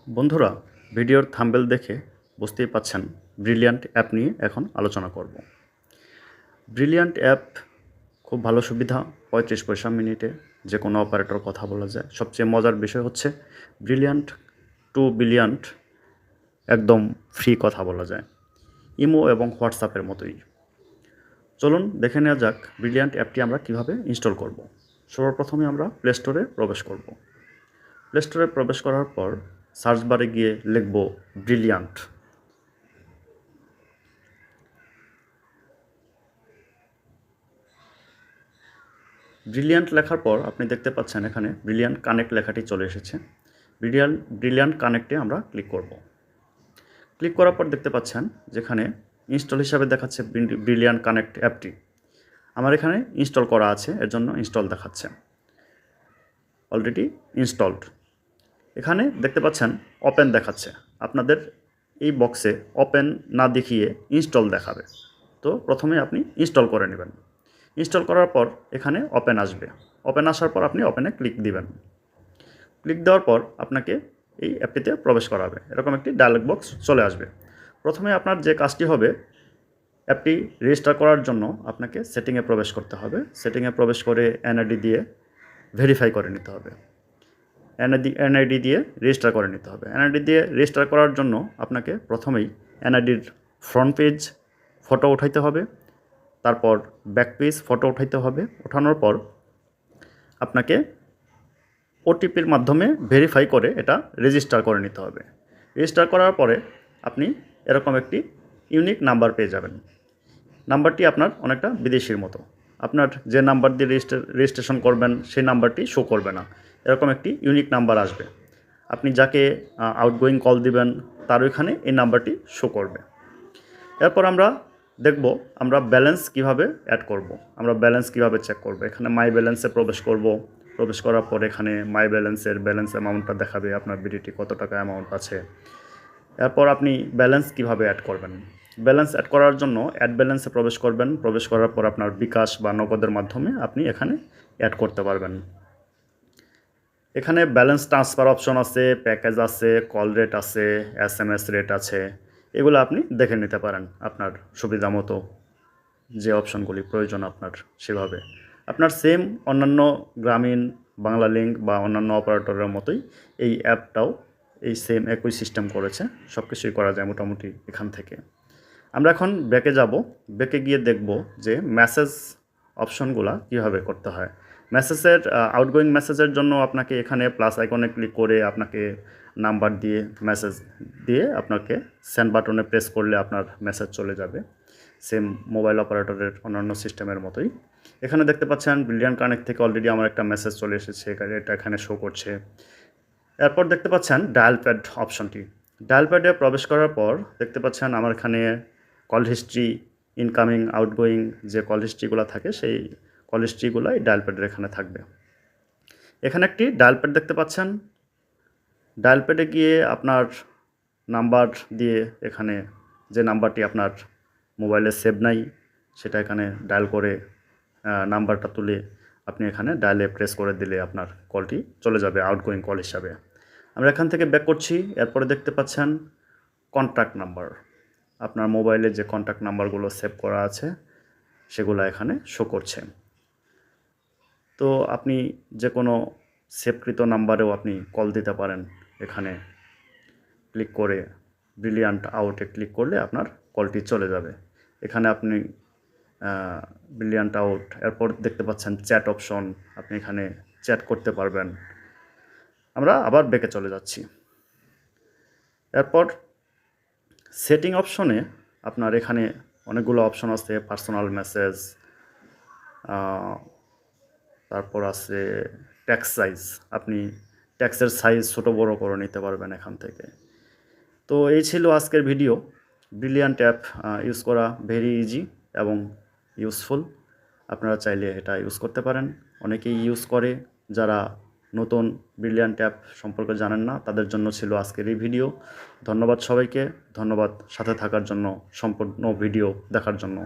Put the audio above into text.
বন্ধুরা, ভিডিওর থাম্বনেল দেখে বুঝতেই পাচ্ছেন ব্রিলিয়ান্ট অ্যাপ নিয়ে এখন আলোচনা করব। ব্রিলিয়ান্ট অ্যাপ খুব ভালো সুবিধা, ৩৫ পয়সা মিনিটে যে কোনো অপারেটর কথা বলা যায়। সবচেয়ে মজার বিষয় হচ্ছে ব্রিলিয়ান্ট টু ব্রিলিয়ান্ট একদম ফ্রি কথা বলা যায়, ইমো এবং হোয়াটসঅ্যাপের মতোই। চলুন দেখে নেওয়া যাক ব্রিলিয়ান্ট অ্যাপটি আমরা কিভাবে ইনস্টল করব। সর্বপ্রথমে আমরা প্লে স্টোরে প্রবেশ করব। প্লে স্টোরে প্রবেশ করার পর সার্চ বারে গিয়ে লিখব ব্রিলিয়ান্ট। ব্রিলিয়ান্ট লেখার পর আপনি দেখতে পাচ্ছেন এখানে ব্রিলিয়ান্ট কানেক্ট লেখাটি চলে এসেছে। ব্রিলিয়ান্ট কানেক্টে আমরা ক্লিক করব। ক্লিক করার পর দেখতে পাচ্ছেন যেখানে ইনস্টল হিসাবে দেখাচ্ছে ব্রিলিয়ান্ট কানেক্ট অ্যাপটি। আমার এখানে ইনস্টল করা আছে, এর জন্য ইনস্টল দেখাচ্ছে, অলরেডি ইনস্টলড। এখানে দেখতে পাচ্ছেন ওপেন দেখাচ্ছে। আপনাদের এই বক্সে ওপেন না দেখিয়ে ইনস্টল দেখাবে, তো প্রথমে আপনি ইনস্টল করে নেবেন। ইনস্টল করার পর এখানে ওপেন আসবে। ওপেন আসার পর আপনি ওপেনে ক্লিক দিবেন। ক্লিক দেওয়ার পর আপনাকে এই অ্যাপটিতে প্রবেশ করাবে, এরকম একটি ডায়লগ বক্স চলে আসবে। প্রথমে আপনার যে কাজটি হবে, অ্যাপটি রেজিস্টার করার জন্য আপনাকে সেটিংয়ে প্রবেশ করতে হবে। সেটিংয়ে প্রবেশ করে এনআইডি দিয়ে ভেরিফাই করে নিতে হবে। এনআইডি দিয়ে রেজিস্টার করে নিতে হবে। এনআইডি দিয়ে রেজিস্টার করার জন্য আপনাকে প্রথমেই এনআইডির ফ্রন্ট পেজ ফটো উঠাইতে হবে, তারপর ব্যাক পেজ ফটো উঠাইতে হবে। ওঠানোর পর আপনাকে ওটিপির মাধ্যমে ভেরিফাই করে এটা রেজিস্টার করে নিতে হবে। রেজিস্টার করার পরে আপনি এরকম একটি ইউনিক নাম্বার পেয়ে যাবেন। নাম্বারটি আপনার অনেকটা বিদেশির মতো। আপনার যে নাম্বার দিয়ে রেজিস্ট্রেশন করবেন সেই নাম্বারটি শো করবে না, এরকম একটি ইউনিক নাম্বার আসবে। আপনি যাকে আউটগোয়িং কল দিবেন তার ওইখানে এই নাম্বারটি শো করবে। এরপর আমরা দেখব আমরা ব্যালেন্স কিভাবে অ্যাড করব, আমরা ব্যালেন্স কিভাবে চেক করব। এখানে মাই ব্যালেন্সে প্রবেশ করব। প্রবেশ করার পর এখানে মাই ব্যালেন্সের ব্যালেন্স অ্যামাউন্টটা দেখাবে, আপনার বিডিটি কত টাকা অ্যামাউন্ট আছে। এরপর আপনি ব্যালেন্স কিভাবে অ্যাড করবেন। ব্যালেন্স অ্যাড করার জন্য অ্যাড ব্যালেন্সে প্রবেশ করবেন। প্রবেশ করার পর আপনার বিকাশ বা নগদের মাধ্যমে আপনি এখানে অ্যাড করতে পারবেন। এখানে ব্যালেন্স ট্রান্সফার অপশন আছে, প্যাকেজ আছে, কল রেট আছে, এসএমএস রেট আছে। এগুলো আপনি দেখে নিতে পারেন আপনার সুবিধা মতো, যে অপশনগুলি প্রয়োজন আপনার সেভাবে। আপনার সেম অন্যান্য গ্রামীণ, বাংলা লিঙ্ক বা অন্যান্য অপারেটরের মতোই এই অ্যাপটাও এই সেম একই সিস্টেম করেছে। সব কিছুই করা যায় মোটামুটি এখান থেকে। আমরা এখন ব্যাকে যাব। ব্যাকে গিয়ে দেখব যে মেসেজ অপশনগুলো কীভাবে করতে হয়। মেসেজের আউটগোয়িং মেসেজের জন্য আপনাকে এখানে প্লাস আইকনে ক্লিক করে আপনাকে নাম্বার দিয়ে মেসেজ দিয়ে আপনাকে সেন্ড বাটনে প্রেস করলে আপনার মেসেজ চলে যাবে, সেম মোবাইল অপারেটরের অন্যান্য সিস্টেমের মতোই। এখানে দেখতে পাচ্ছেন ব্রিলিয়ান্ট কানেক্ট থেকে অলরেডি আমার একটা মেসেজ চলে এসেছে, এটা এখানে শো করছে। এরপর দেখতে পাচ্ছেন ডায়াল প্যাড অপশনটি। ডায়াল প্যাডে প্রবেশ করার পর দেখতে পাচ্ছেন আমার এখানে কল হিস্ট্রি, ইনকামিং আউটগোয়িং যে কল হিস্ট্রিগুলো থাকে সেই কল হিস্ট্রিগুলোই ডায়াল প্যাডের এখানে থাকবে। এখানে একটি ডায়াল প্যাড দেখতে পাচ্ছেন। ডায়াল প্যাডে গিয়ে আপনার নাম্বার দিয়ে এখানে যে নাম্বারটি আপনার মোবাইলে সেভ নাই সেটা এখানে ডায়াল করে নাম্বারটা তুলে আপনি এখানে ডায়ালে প্রেস করে দিলে আপনার কলটি চলে যাবে আউটগোয়িং কল হিসাবে। আমরা এখান থেকে ব্যাক করছি। এরপরে দেখতে পাচ্ছেন কন্ট্যাক্ট নাম্বার। আপনার মোবাইলে যে কন্ট্যাক্ট নাম্বারগুলো সেভ করা আছে সেগুলো এখানে শো করছে। তো আপনি যে কোনো সেভকৃত নাম্বারেও আপনি কল দিতে পারেন। এখানে ক্লিক করে ব্রিলিয়ান্ট আউটে ক্লিক করলে আপনার কলটি চলে যাবে। এখানে আপনি ব্রিলিয়ান্ট আউট, এরপর দেখতে পাচ্ছেন চ্যাট অপশন, আপনি এখানে চ্যাট করতে পারবেন। আমরা আবার ব্যাকে চলে যাচ্ছি। এরপর সেটিং অপশনে আপনার এখানে অনেকগুলো অপশন আছে, পার্সোনাল মেসেজ, তারপর আছে ট্যাক্স সাইজ। আপনি ট্যাক্সের সাইজ ছোটো বড় করে নিতে পারবেন এখান থেকে। তো এই ছিল আজকের ভিডিও। ব্রিলিয়ান্ট অ্যাপ ইউজ করা ভেরি ইজি এবং ইউজফুল। আপনারা চাইলে এটা ইউজ করতে পারেন। অনেকেই ইউজ করে, যারা নতুন ব্রিলিয়ান্ট অ্যাপ সম্পর্কে জানেন না তাদের জন্য ছিল আজকের এই ভিডিও। ধন্যবাদ সবাইকে, ধন্যবাদ সাথে থাকার জন্য, সম্পূর্ণ ভিডিও দেখার জন্য।